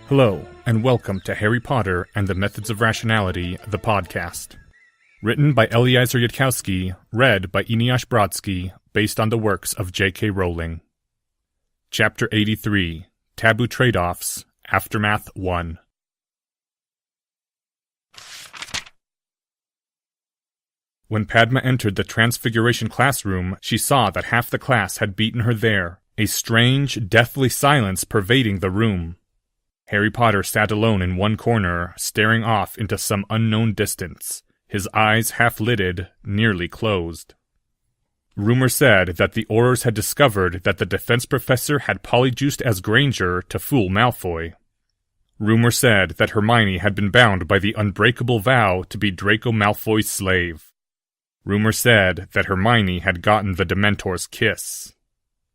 Hello, and welcome to Harry Potter and the Methods of Rationality, the podcast. Written by Eliezer Yudkowsky, read by Eneasz Brodsky, based on the works of J.K. Rowling. Chapter 83, Taboo Trade-Offs, Aftermath 1. When Padma entered the Transfiguration classroom, she saw that half the class had beaten her there, a strange, deathly silence pervading the room. Harry Potter sat alone in one corner, staring off into some unknown distance, his eyes half-lidded, nearly closed. Rumor said that the Aurors had discovered that the defense professor had polyjuiced as Granger to fool Malfoy. Rumor said that Hermione had been bound by the unbreakable vow to be Draco Malfoy's slave. Rumor said that Hermione had gotten the Dementor's kiss.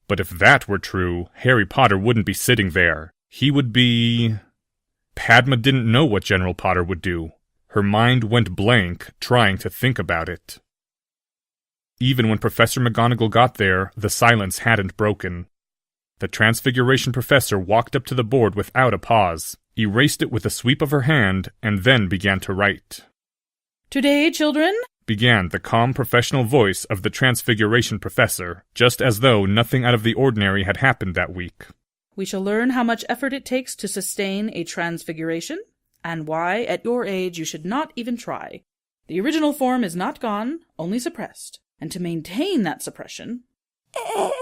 But if that were true, Harry Potter wouldn't be sitting there. He would be... Padma didn't know what General Potter would do. Her mind went blank, trying to think about it. Even when Professor McGonagall got there, the silence hadn't broken. The Transfiguration professor walked up to the board without a pause, erased it with a sweep of her hand, and then began to write. "Today, children," began the calm professional voice of the Transfiguration professor, just as though nothing out of the ordinary had happened that week. "we shall learn how much effort it takes to sustain a transfiguration, and why, at your age, you should not even try. The original form is not gone, only suppressed, and to maintain that suppression—"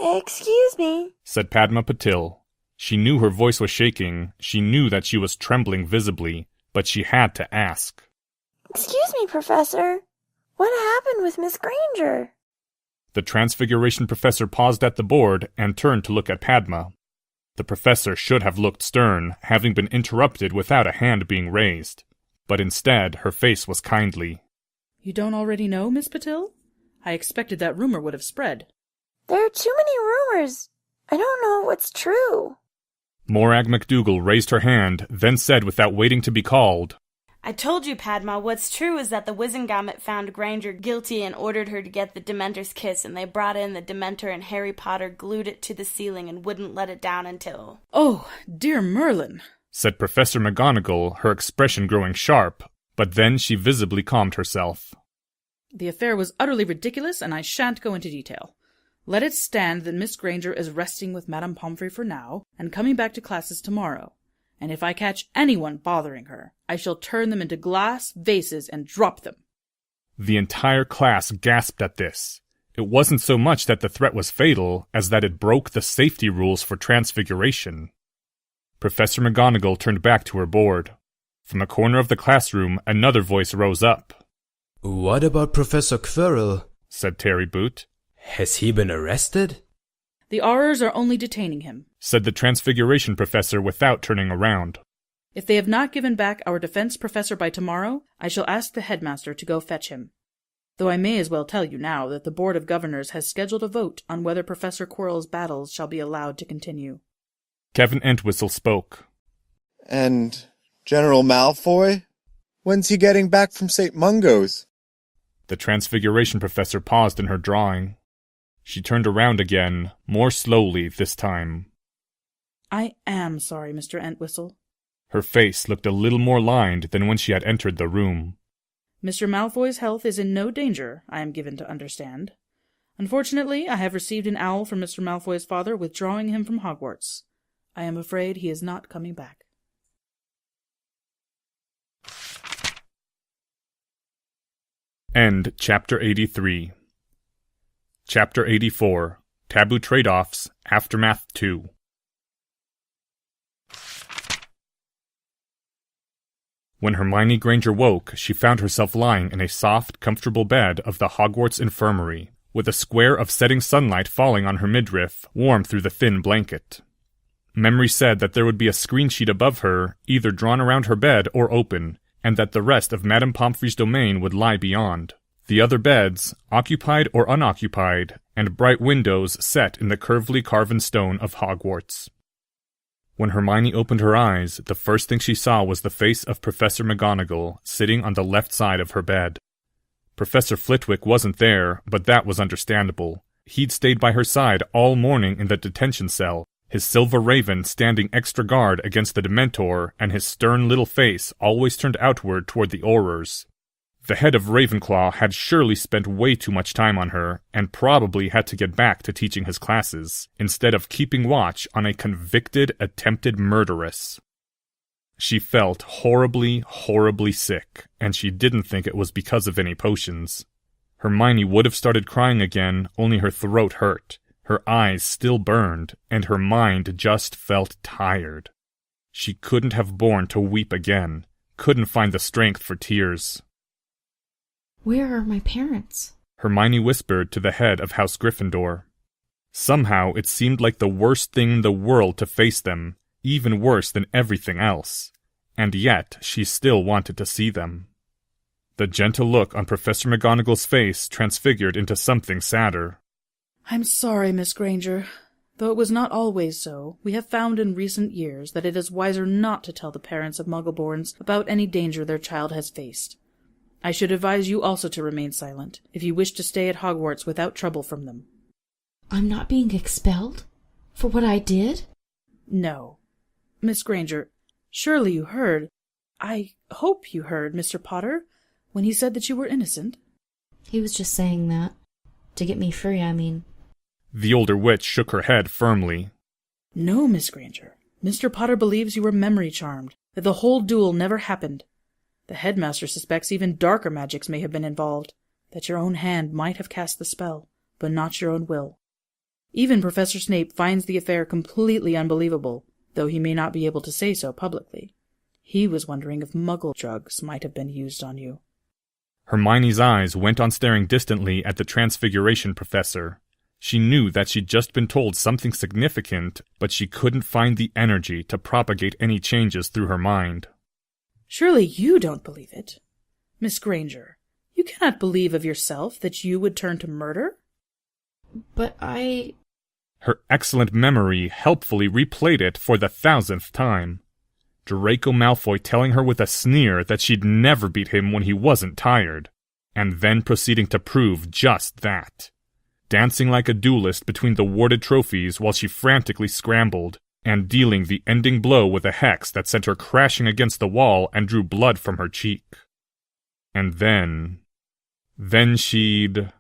Excuse me, said Padma Patil. She knew her voice was shaking, she knew that she was trembling visibly, but she had to ask. Excuse me, Professor. What happened with Miss Granger? The Transfiguration professor paused at the board and turned to look at Padma. The professor should have looked stern, having been interrupted without a hand being raised. But instead, her face was kindly. "You don't already know, Miss Patil? I expected that rumor would have spread." There are too many rumors. I don't know what's true. Morag McDougal raised her hand, then said without waiting to be called, I told you, Padma, what's true is that the Wizengamot found Granger guilty and ordered her to get the Dementor's kiss, and they brought in the Dementor and Harry Potter glued it to the ceiling and wouldn't let it down until... "Oh, dear Merlin," said Professor McGonagall, her expression growing sharp, but then she visibly calmed herself. "The affair was utterly ridiculous, and I shan't go into detail. Let it stand that Miss Granger is resting with Madame Pomfrey for now, and coming back to classes tomorrow. And if I catch anyone bothering her, I shall turn them into glass vases and drop them." The entire class gasped at this. It wasn't so much that the threat was fatal, as that it broke the safety rules for transfiguration. Professor McGonagall turned back to her board. From a corner of the classroom, another voice rose up. "What about Professor Quirrell?" said Terry Boot. "Has he been arrested?" "The Aurors are only detaining him," said the Transfiguration professor without turning around. "If they have not given back our defense professor by tomorrow, I shall ask the headmaster to go fetch him. Though I may as well tell you now that the Board of Governors has scheduled a vote on whether Professor Quirrell's battles shall be allowed to continue." Kevin Entwistle spoke. "And General Malfoy? When's he getting back from St. Mungo's?" The Transfiguration professor paused in her drawing. She turned around again, more slowly this time. "I am sorry, Mr. Entwistle." Her face looked a little more lined than when she had entered the room. "Mr. Malfoy's health is in no danger, I am given to understand. Unfortunately, I have received an owl from Mr. Malfoy's father withdrawing him from Hogwarts. I am afraid he is not coming back." End Chapter 83. Chapter 84, Taboo Trade-Offs, Aftermath 2. When Hermione Granger woke, she found herself lying in a soft, comfortable bed of the Hogwarts Infirmary, with a square of setting sunlight falling on her midriff, warm through the thin blanket. Memory said that there would be a screen sheet above her, either drawn around her bed or open, and that the rest of Madame Pomfrey's domain would lie beyond. The other beds, occupied or unoccupied, and bright windows set in the curvily carven stone of Hogwarts. When Hermione opened her eyes, the first thing she saw was the face of Professor McGonagall, sitting on the left side of her bed. Professor Flitwick wasn't there, but that was understandable. He'd stayed by her side all morning in the detention cell, his silver raven standing extra guard against the Dementor, and his stern little face always turned outward toward the Aurors. The head of Ravenclaw had surely spent way too much time on her, and probably had to get back to teaching his classes, instead of keeping watch on a convicted, attempted murderess. She felt horribly, horribly sick, and she didn't think it was because of any potions. Hermione would have started crying again, only her throat hurt, her eyes still burned, and her mind just felt tired. She couldn't have borne to weep again, couldn't find the strength for tears. Where are my parents? Hermione whispered to the head of House Gryffindor. Somehow it seemed like the worst thing in the world to face them, even worse than everything else, and yet she still wanted to see them. The gentle look on Professor McGonagall's face transfigured into something sadder. I'm sorry, Miss Granger. Though it was not always so, we have found in recent years that it is wiser not to tell the parents of Muggleborns about any danger their child has faced. I should advise you also to remain silent, if you wish to stay at Hogwarts without trouble from them. I'm not being expelled? For what I did? No. Miss Granger, surely you heard, I hope you heard, Mr. Potter, when he said that you were innocent? He was just saying that. To get me free, I mean. The older witch shook her head firmly. No, Miss Granger. Mr. Potter believes you were memory-charmed, that the whole duel never happened. The headmaster suspects even darker magics may have been involved, that your own hand might have cast the spell, but not your own will. Even Professor Snape finds the affair completely unbelievable, though he may not be able to say so publicly. He was wondering if Muggle drugs might have been used on you. Hermione's eyes went on staring distantly at the Transfiguration Professor. She knew that she'd just been told something significant, but she couldn't find the energy to propagate any changes through her mind. Surely you don't believe it. Miss Granger, you cannot believe of yourself that you would turn to murder? But I... Her excellent memory helpfully replayed it for the 1000th time. Draco Malfoy telling her with a sneer that she'd never beat him when he wasn't tired, and then proceeding to prove just that. Dancing like a duelist between the warded trophies while she frantically scrambled, and dealing the ending blow with a hex that sent her crashing against the wall and drew blood from her cheek. And then she'd...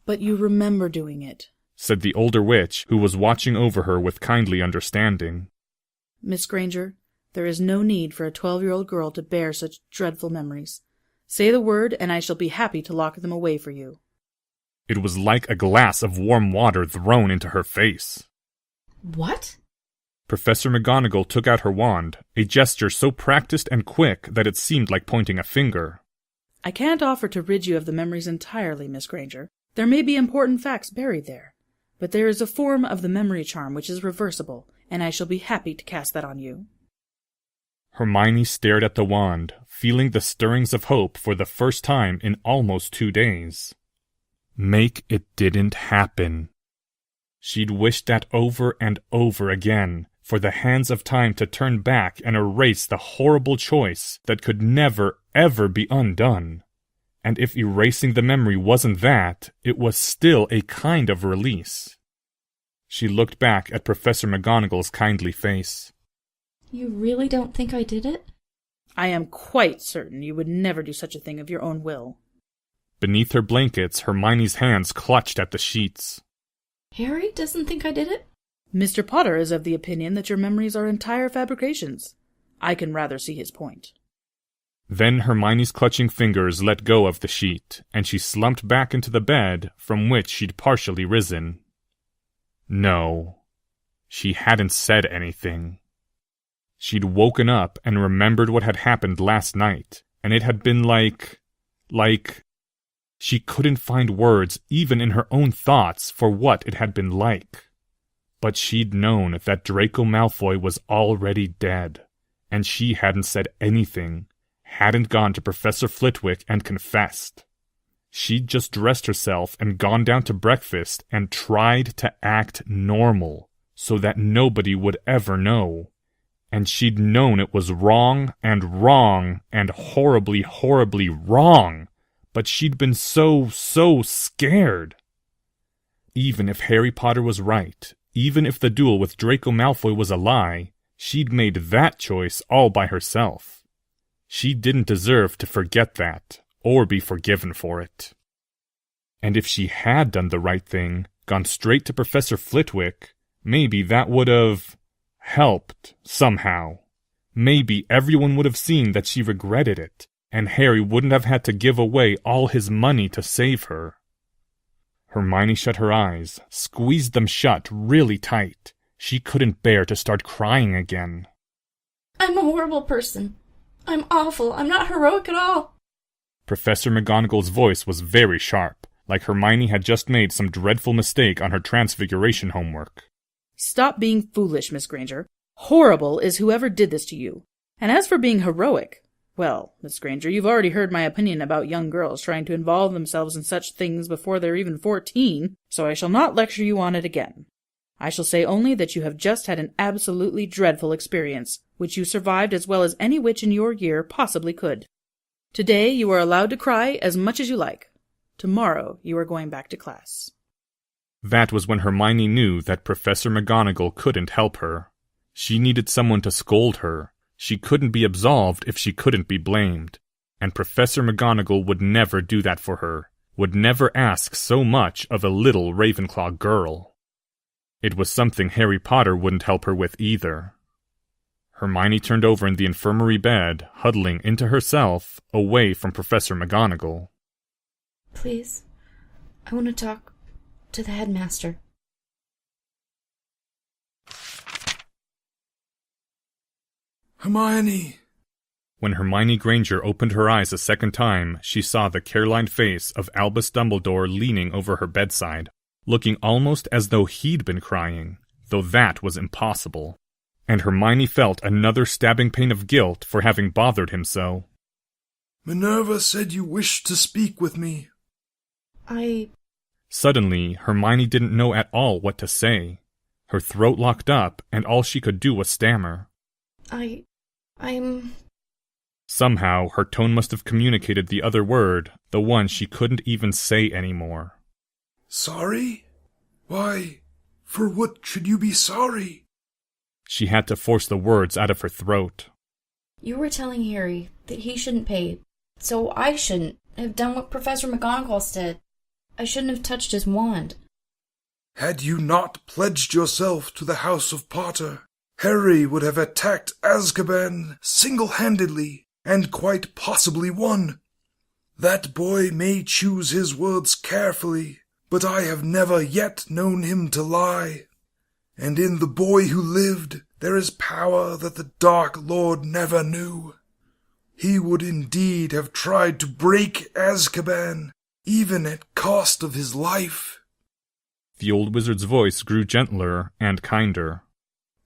But you remember doing it, said the older witch, who was watching over her with kindly understanding. Miss Granger, there is no need for a 12-year-old girl to bear such dreadful memories. Say the word, and I shall be happy to lock them away for you. It was like a glass of warm water thrown into her face. What? Professor McGonagall took out her wand, a gesture so practiced and quick that it seemed like pointing a finger. I can't offer to rid you of the memories entirely, Miss Granger. There may be important facts buried there, but there is a form of the memory charm which is reversible, and I shall be happy to cast that on you. Hermione stared at the wand, feeling the stirrings of hope for the first time in almost 2 days. Make it didn't happen. She'd wished that over and over again, for the hands of time to turn back and erase the horrible choice that could never, ever be undone. And if erasing the memory wasn't that, it was still a kind of release. She looked back at Professor McGonagall's kindly face. You really don't think I did it? I am quite certain you would never do such a thing of your own will. Beneath her blankets, Hermione's hands clutched at the sheets. Harry doesn't think I did it? Mr. Potter is of the opinion that your memories are entire fabrications. I can rather see his point. Then Hermione's clutching fingers let go of the sheet, and she slumped back into the bed from which she'd partially risen. No, she hadn't said anything. She'd woken up and remembered what had happened last night, and it had been like... She couldn't find words even in her own thoughts for what it had been like. But she'd known that Draco Malfoy was already dead, and she hadn't said anything, hadn't gone to Professor Flitwick and confessed. She'd just dressed herself and gone down to breakfast and tried to act normal, so that nobody would ever know. And she'd known it was wrong and horribly, horribly wrong, but she'd been so scared. Even if Harry Potter was right, Even if the duel with Draco Malfoy was a lie, she'd made that choice all by herself. She didn't deserve to forget that, or be forgiven for it. And if she had done the right thing, gone straight to Professor Flitwick, maybe that would have helped somehow. Maybe everyone would have seen that she regretted it, and Harry wouldn't have had to give away all his money to save her. Hermione shut her eyes, squeezed them shut really tight. She couldn't bear to start crying again. I'm a horrible person. I'm awful. I'm not heroic at all. Professor McGonagall's voice was very sharp, like Hermione had just made some dreadful mistake on her Transfiguration homework. Stop being foolish, Miss Granger. Horrible is whoever did this to you. And as for being heroic, well, Miss Granger, you've already heard my opinion about young girls trying to involve themselves in such things before they're even 14, so I shall not lecture you on it again. I shall say only that you have just had an absolutely dreadful experience, which you survived as well as any witch in your year possibly could. Today you are allowed to cry as much as you like. Tomorrow you are going back to class. That was when Hermione knew that Professor McGonagall couldn't help her. She needed someone to scold her. She couldn't be absolved if she couldn't be blamed. And Professor McGonagall would never do that for her, would never ask so much of a little Ravenclaw girl. It was something Harry Potter wouldn't help her with either. Hermione turned over in the infirmary bed, huddling into herself, away from Professor McGonagall. Please, I want to talk to the headmaster. Hermione! When Hermione Granger opened her eyes a second time, she saw the care-lined face of Albus Dumbledore leaning over her bedside, looking almost as though he'd been crying, though that was impossible. And Hermione felt another stabbing pain of guilt for having bothered him so. Minerva said you wished to speak with me. Suddenly, Hermione didn't know at all what to say. Her throat locked up, and all she could do was stammer. I'm... Somehow, her tone must have communicated the other word, the one she couldn't even say anymore. Sorry? Why, for what should you be sorry? She had to force the words out of her throat. You were telling Harry that he shouldn't pay, so I shouldn't have done what Professor McGonagall said. I shouldn't have touched his wand. Had you not pledged yourself to the House of Potter, Harry would have attacked Azkaban single-handedly, and quite possibly won. That boy may choose his words carefully, but I have never yet known him to lie. And in the boy who lived, there is power that the Dark Lord never knew. He would indeed have tried to break Azkaban, even at cost of his life. The old wizard's voice grew gentler and kinder.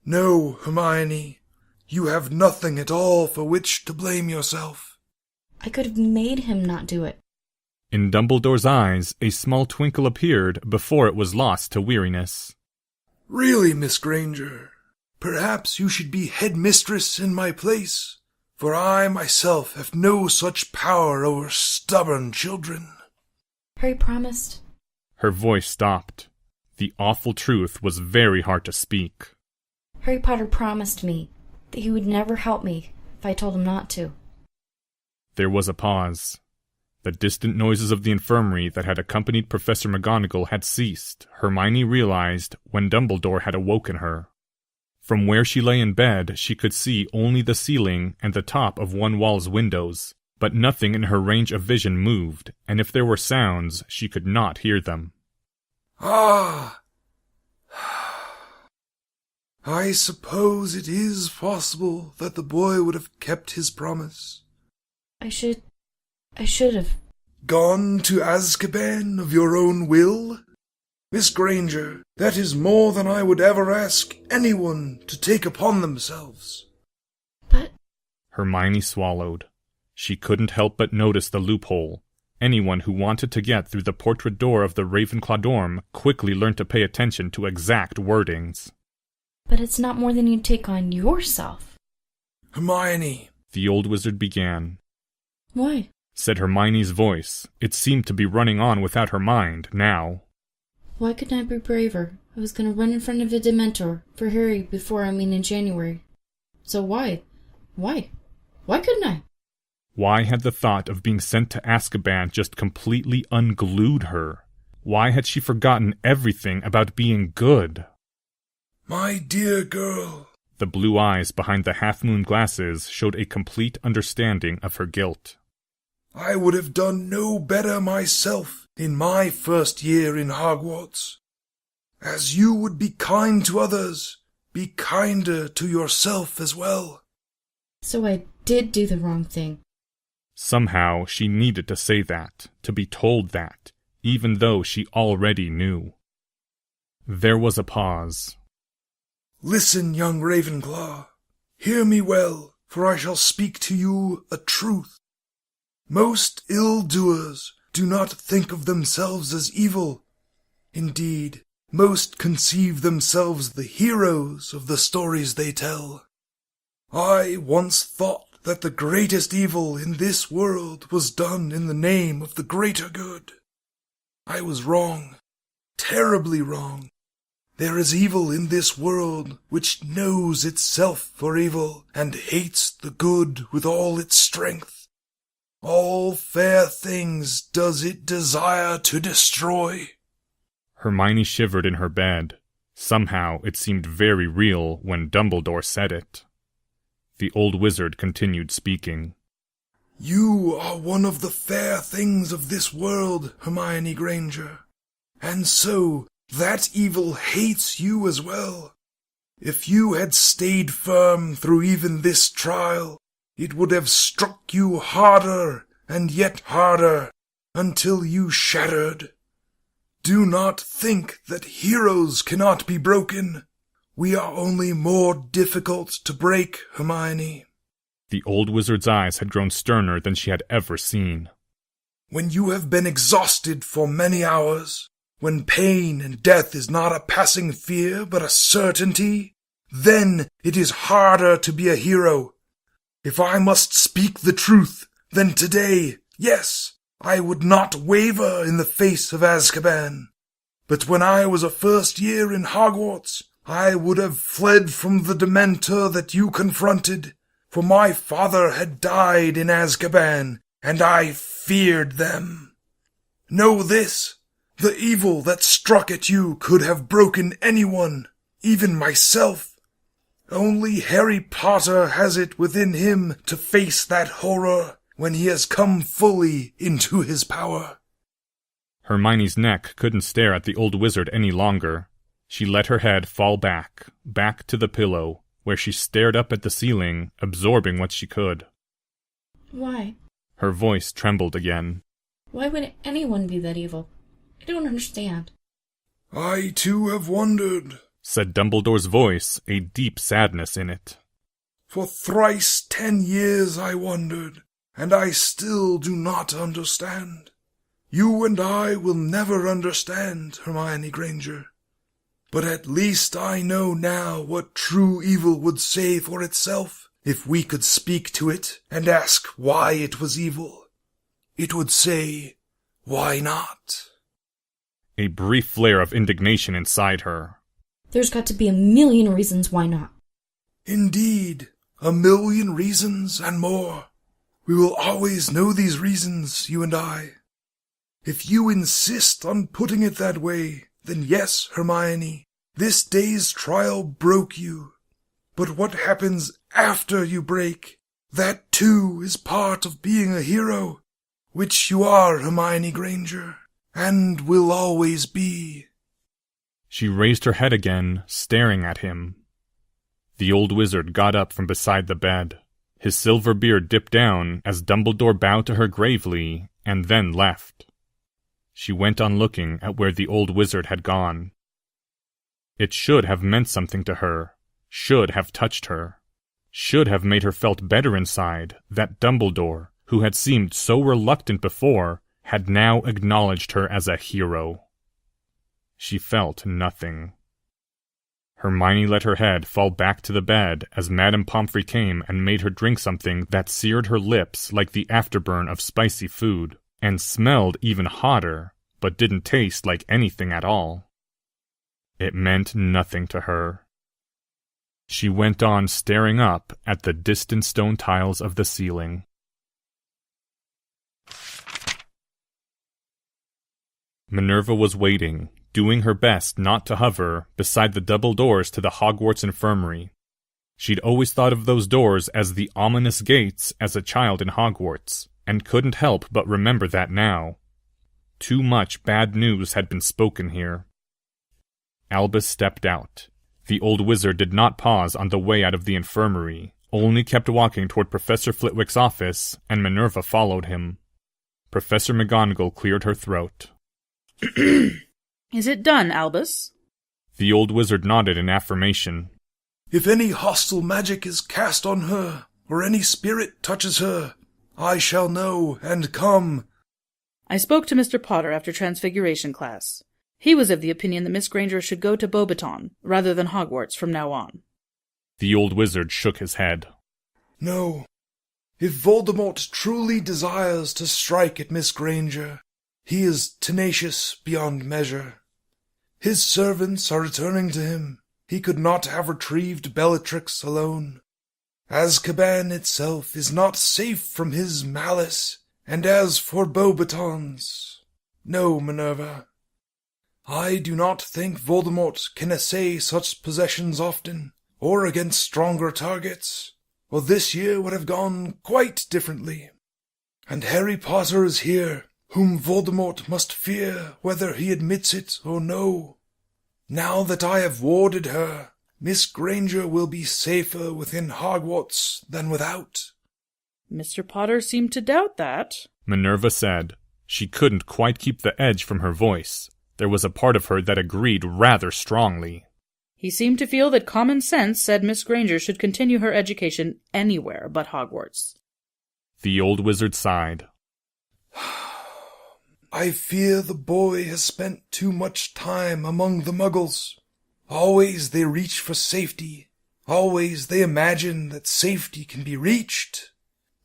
No, Hermione, you have nothing at all for which to blame yourself. I could have made him not do it. In Dumbledore's eyes, a small twinkle appeared before it was lost to weariness. Really, Miss Granger, perhaps you should be headmistress in my place, for I myself have no such power over stubborn children. Harry promised. Her voice stopped. The awful truth was very hard to speak. Harry Potter promised me that he would never help me if I told him not to. There was a pause. The distant noises of the infirmary that had accompanied Professor McGonagall had ceased, Hermione realized, when Dumbledore had awoken her. From where she lay in bed, she could see only the ceiling and the top of one wall's windows, but nothing in her range of vision moved, and if there were sounds, she could not hear them. Ah! I suppose it is possible that the boy would have kept his promise. I should have. Gone to Azkaban of your own will? Miss Granger, that is more than I would ever ask anyone to take upon themselves. But... Hermione swallowed. She couldn't help but notice the loophole. Anyone who wanted to get through the portrait door of the Ravenclaw dorm quickly learned to pay attention to exact wordings. But it's not more than you'd take on yourself. Hermione, the old wizard began. Why? Said Hermione's voice. It seemed to be running on without her mind, now. Why couldn't I be braver? I was gonna run in front of a Dementor for Harry before in January. So why? Why couldn't I? Why had the thought of being sent to Azkaban just completely unglued her? Why had she forgotten everything about being good? My dear girl. The blue eyes behind the half-moon glasses showed a complete understanding of her guilt. I would have done no better myself in my first year in Hogwarts. As you would be kind to others, be kinder to yourself as well. So I did do the wrong thing. Somehow she needed to say that, to be told that, even though she already knew. There was a pause. Listen, young Ravenclaw. Hear me well, for I shall speak to you a truth. Most ill-doers do not think of themselves as evil. Indeed, most conceive themselves the heroes of the stories they tell. I once thought that the greatest evil in this world was done in the name of the greater good. I was wrong, terribly wrong. There is evil in this world which knows itself for evil and hates the good with all its strength. All fair things does it desire to destroy. Hermione shivered in her bed. Somehow it seemed very real when Dumbledore said it. The old wizard continued speaking. You are one of the fair things of this world, Hermione Granger. And so, that evil hates you as well. If you had stayed firm through even this trial, it would have struck you harder and yet harder until you shattered. Do not think that heroes cannot be broken. We are only more difficult to break, Hermione. The old wizard's eyes had grown sterner than she had ever seen. When you have been exhausted for many hours, when pain and death is not a passing fear but a certainty, then it is harder to be a hero. If I must speak the truth, then today, yes, I would not waver in the face of Azkaban. But when I was a first year in Hogwarts, I would have fled from the Dementor that you confronted, for my father had died in Azkaban, and I feared them. Know this, the evil that struck at you could have broken anyone, even myself. Only Harry Potter has it within him to face that horror when he has come fully into his power. Hermione's neck couldn't stare at the old wizard any longer. She let her head fall back to the pillow, where she stared up at the ceiling, absorbing what she could. Why? Her voice trembled again. Why would anyone be that evil? I don't understand. I too have wondered, said Dumbledore's voice, a deep sadness in it. For thrice 10 years I wondered, and I still do not understand. You and I will never understand, Hermione Granger. But at least I know now what true evil would say for itself if we could speak to it and ask why it was evil. It would say, why not? A brief flare of indignation inside her. There's got to be a million reasons why not. Indeed, a million reasons and more. We will always know these reasons, you and I. If you insist on putting it that way, then yes, Hermione, this day's trial broke you. But what happens after you break? That too is part of being a hero, which you are, Hermione Granger, and will always be. She raised her head again, staring at him. The old wizard got up from beside the bed. His silver beard dipped down as Dumbledore bowed to her gravely, and then left. She went on looking at where the old wizard had gone. It should have meant something to her, should have touched her, should have made her felt better inside that Dumbledore, who had seemed so reluctant before, had now acknowledged her as a hero. She felt nothing. Hermione let her head fall back to the bed as Madame Pomfrey came and made her drink something that seared her lips like the afterburn of spicy food, and smelled even hotter, but didn't taste like anything at all. It meant nothing to her. She went on staring up at the distant stone tiles of the ceiling. Minerva was waiting, doing her best not to hover beside the double doors to the Hogwarts Infirmary. She'd always thought of those doors as the ominous gates as a child in Hogwarts, and couldn't help but remember that now. Too much bad news had been spoken here. Albus stepped out. The old wizard did not pause on the way out of the infirmary, only kept walking toward Professor Flitwick's office, and Minerva followed him. Professor McGonagall cleared her throat. Is it done, Albus? The old wizard nodded in affirmation. If any hostile magic is cast on her, or any spirit touches her, I shall know and come. I spoke to Mr. Potter after Transfiguration class. He was of the opinion that Miss Granger should go to Beauxbaton, rather than Hogwarts, from now on. The old wizard shook his head. No. If Voldemort truly desires to strike at Miss Granger, he is tenacious beyond measure. His servants are returning to him. He could not have retrieved Bellatrix alone. Azkaban itself is not safe from his malice, and as for Beauxbatons, no, Minerva. I do not think Voldemort can essay such possessions often, or against stronger targets, or this year would have gone quite differently. And Harry Potter is here, whom Voldemort must fear whether he admits it or no. Now that I have warded her, Miss Granger will be safer within Hogwarts than without. Mr. Potter seemed to doubt that, Minerva said. She couldn't quite keep the edge from her voice. There was a part of her that agreed rather strongly. He seemed to feel that common sense said Miss Granger should continue her education anywhere but Hogwarts. The old wizard sighed. I fear the boy has spent too much time among the Muggles. Always they reach for safety. Always they imagine that safety can be reached.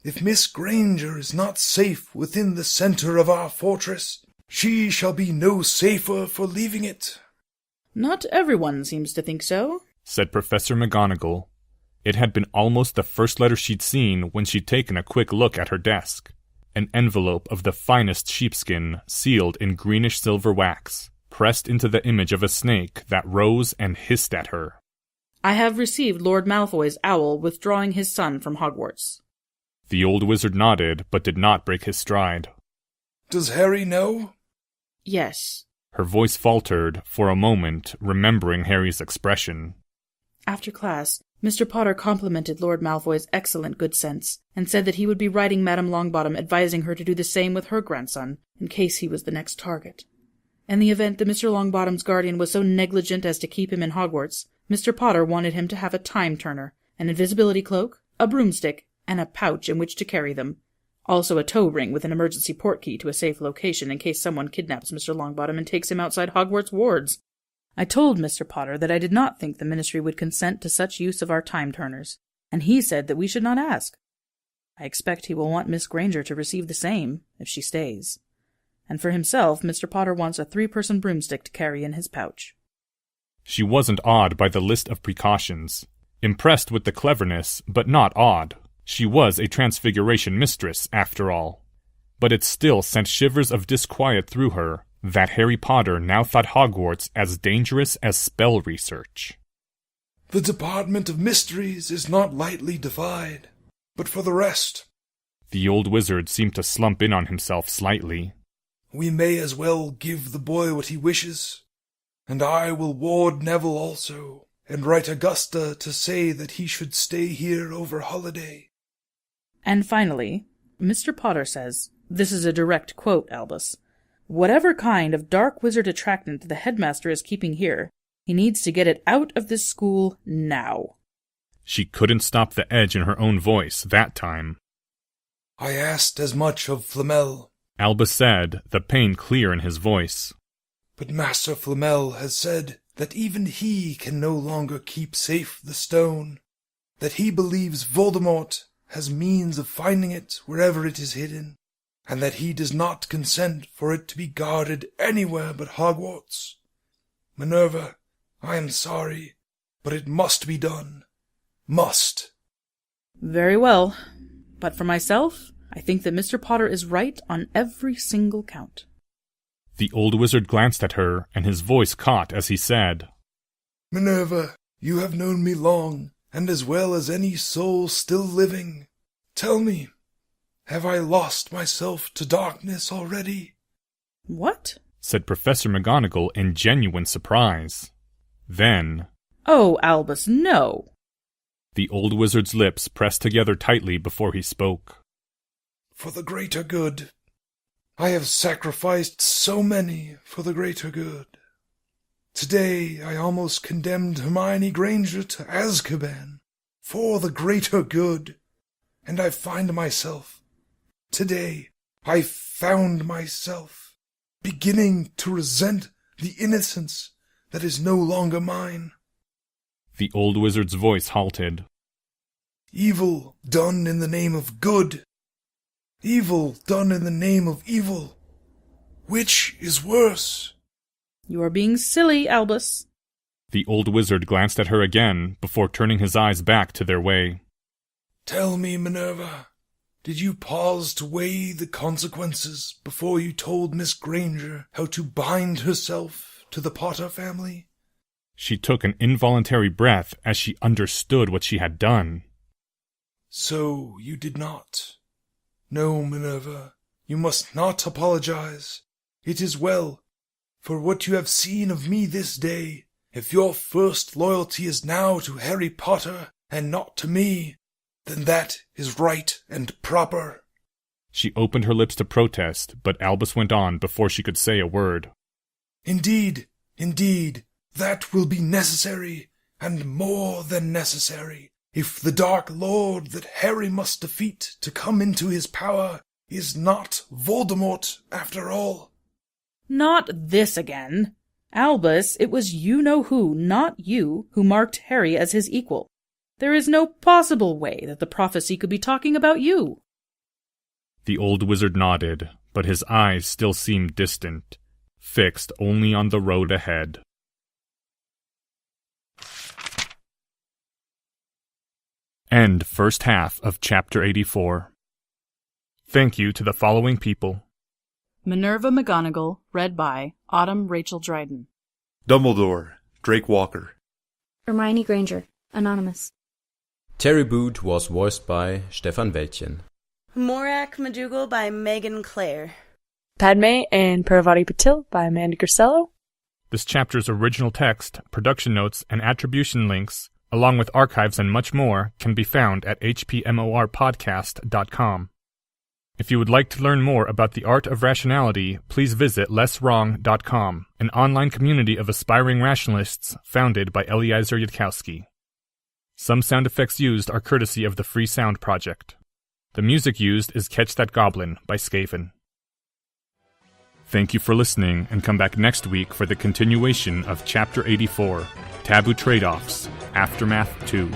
If Miss Granger is not safe within the center of our fortress, she shall be no safer for leaving it. Not everyone seems to think so, said Professor McGonagall. It had been almost the first letter she'd seen when she'd taken a quick look at her desk. An envelope of the finest sheepskin, sealed in greenish-silver wax, pressed into the image of a snake that rose and hissed at her. I have received Lord Malfoy's owl withdrawing his son from Hogwarts. The old wizard nodded, but did not break his stride. Does Harry know? Yes. Her voice faltered, for a moment, remembering Harry's expression. After class, Mr. Potter complimented Lord Malfoy's excellent good sense, and said that he would be writing Madame Longbottom advising her to do the same with her grandson, in case he was the next target. In the event that Mr. Longbottom's guardian was so negligent as to keep him in Hogwarts, Mr. Potter wanted him to have a time-turner, an invisibility cloak, a broomstick, and a pouch in which to carry them. Also a tow ring with an emergency port key to a safe location in case someone kidnaps Mr. Longbottom and takes him outside Hogwarts wards. I told Mr. Potter that I did not think the Ministry would consent to such use of our time-turners, and he said that we should not ask. I expect he will want Miss Granger to receive the same, if she stays. And for himself, Mr. Potter wants a 3-person broomstick to carry in his pouch. She wasn't awed by the list of precautions. Impressed with the cleverness, but not awed. She was a Transfiguration mistress, after all. But it still sent shivers of disquiet through her that Harry Potter now thought Hogwarts as dangerous as spell research. The Department of Mysteries is not lightly defied. But for the rest... The old wizard seemed to slump in on himself slightly. We may as well give the boy what he wishes. And I will ward Neville also, and write Augusta to say that he should stay here over holiday. And finally, Mr. Potter says, this is a direct quote, Albus, whatever kind of dark wizard attractant the headmaster is keeping here, he needs to get it out of this school now. She couldn't stop the edge in her own voice that time. I asked as much of Flamel, Albus said, the pain clear in his voice. But Master Flamel has said that even he can no longer keep safe the stone, that he believes Voldemort has means of finding it wherever it is hidden, and that he does not consent for it to be guarded anywhere but Hogwarts. Minerva, I am sorry, but it must be done. Must. Very well. But for myself, I think that Mr. Potter is right on every single count. The old wizard glanced at her, and his voice caught as he said, Minerva, you have known me long, and as well as any soul still living. Tell me, have I lost myself to darkness already? What? Said Professor McGonagall in genuine surprise. Then, Oh, Albus, no. The old wizard's lips pressed together tightly before he spoke. For the greater good. I have sacrificed so many for the greater good. Today I almost condemned Hermione Granger to Azkaban for the greater good. And I find myself, today I found myself, beginning to resent the innocence that is no longer mine. The old wizard's voice halted. Evil done in the name of good. Evil done in the name of evil. Which is worse? You are being silly, Albus. The old wizard glanced at her again before turning his eyes back to their way. Tell me, Minerva, did you pause to weigh the consequences before you told Miss Granger how to bind herself to the Potter family? She took an involuntary breath as she understood what she had done. So you did not. No, Minerva, you must not apologize. It is well, for what you have seen of me this day, if your first loyalty is now to Harry Potter and not to me, then that is right and proper. She opened her lips to protest, but Albus went on before she could say a word. Indeed, indeed, that will be necessary, and more than necessary, if the Dark Lord that Harry must defeat to come into his power is not Voldemort after all. Not this again. Albus, it was you-know-who, not you, who marked Harry as his equal. There is no possible way that the prophecy could be talking about you. The old wizard nodded, but his eyes still seemed distant, fixed only on the road ahead. End first half of Chapter 84. Thank you to the following people. Minerva McGonagall, read by Autumn Rachel Dryden. Dumbledore, Drake Walker. Hermione Granger, Anonymous. Terry Boot was voiced by Stefan Wäldchen. Morak McDougal by Megan Clare. Padme and Parvati Patil by Amanda Grisello. This chapter's original text, production notes, and attribution links, along with archives and much more, can be found at hpmorpodcast.com. If you would like to learn more about the art of rationality, please visit lesswrong.com, an online community of aspiring rationalists founded by Eliezer Yudkowsky. Some sound effects used are courtesy of the Free Sound Project. The music used is Catch That Goblin by Skaven. Thank you for listening, and come back next week for the continuation of Chapter 84, Taboo Trade-Offs, Aftermath 2.